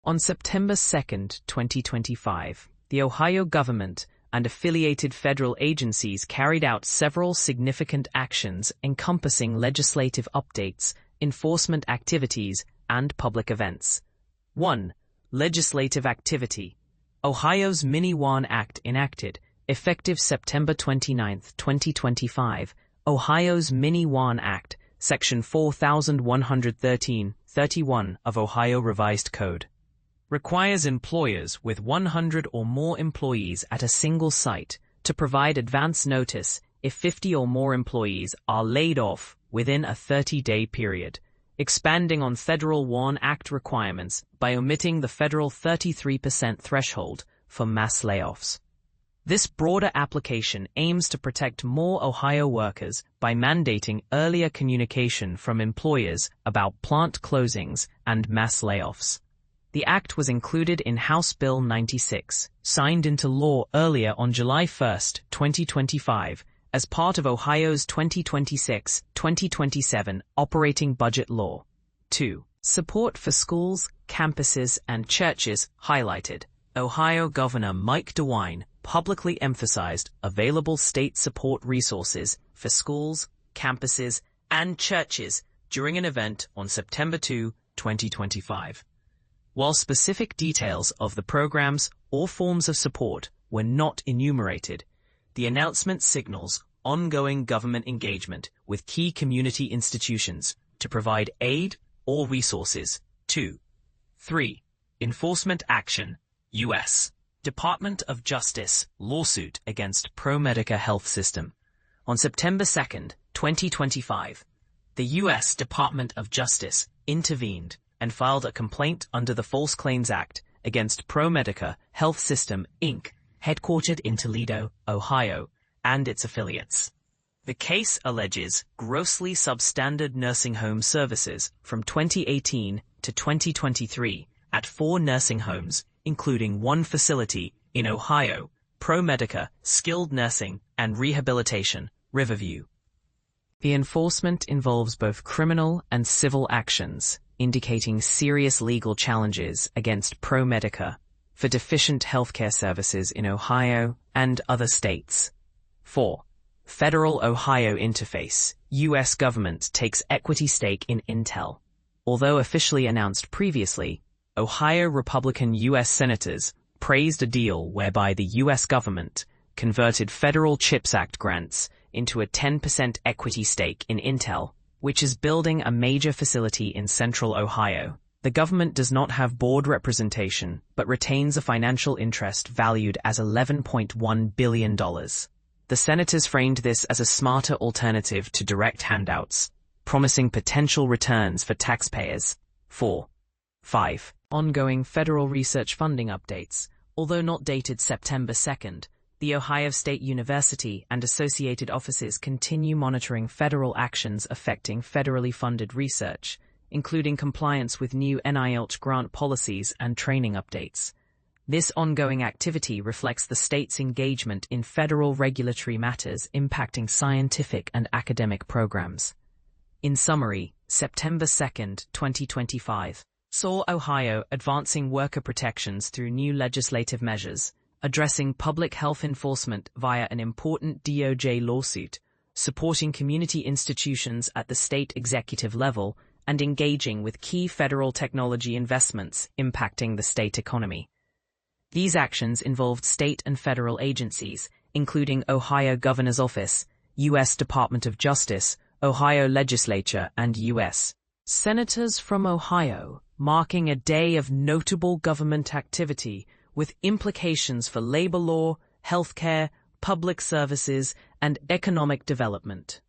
On September 2, 2025, the Ohio government and affiliated federal agencies carried out several significant actions encompassing legislative updates, enforcement activities, and public events. 1. Legislative activity. Ohio's Mini-WAN Act enacted, effective September 29, 2025. Ohio's Mini-WAN Act, Section 4113-31 of Ohio Revised Code, requires employers with 100 or more employees at a single site to provide advance notice if 50 or more employees are laid off within a 30-day period, expanding on Federal WAN Act requirements by omitting the federal 33% threshold for mass layoffs. This broader application aims to protect more Ohio workers by mandating earlier communication from employers about plant closings and mass layoffs. The act was included in House Bill 96, signed into law earlier on July 1, 2025, as part of Ohio's 2026-2027 operating budget law. 2. Support for schools, campuses, and churches highlighted. Ohio Governor Mike DeWine publicly emphasized available state support resources for schools, campuses, and churches during an event on September 2, 2025. While specific details of the programs or forms of support were not enumerated, the announcement signals ongoing government engagement with key community institutions to provide aid or resources. 2. 3. Enforcement action. U.S. Department of Justice lawsuit against ProMedica health system. On September 2, 2025, the U.S. Department of Justice intervened and filed a complaint under the False Claims Act against ProMedica Health System, Inc., headquartered in Toledo, Ohio, and its affiliates. The case alleges grossly substandard nursing home services from 2018 to 2023 at 4 nursing homes, including one facility in Ohio, ProMedica Skilled Nursing and Rehabilitation, Riverview. The enforcement involves both criminal and civil actions, indicating serious legal challenges against ProMedica for deficient healthcare services in Ohio and other states. 4. Federal Ohio interface. U.S. government takes equity stake in Intel. Although officially announced previously, Ohio Republican U.S. senators praised a deal whereby the U.S. government converted federal CHIPS Act grants into a 10% equity stake in Intel, which is building a major facility in central Ohio. The government does not have board representation, but retains a financial interest valued as $11.1 billion. The senators framed this as a smarter alternative to direct handouts, promising potential returns for taxpayers. 4. 5. Ongoing federal research funding updates. Although not dated September 2nd, the Ohio State University and associated offices continue monitoring federal actions affecting federally funded research, including compliance with new NIH grant policies and training updates. This ongoing activity reflects the state's engagement in federal regulatory matters impacting scientific and academic programs. In summary, September 2nd, 2025, saw Ohio advancing worker protections through new legislative measures, addressing public health enforcement via an important DOJ lawsuit, supporting community institutions at the state executive level, and engaging with key federal technology investments impacting the state economy. These actions involved state and federal agencies, including Ohio Governor's Office, U.S. Department of Justice, Ohio Legislature, and U.S. Senators from Ohio, marking a day of notable government activity with implications for labor law, healthcare, public services, and economic development.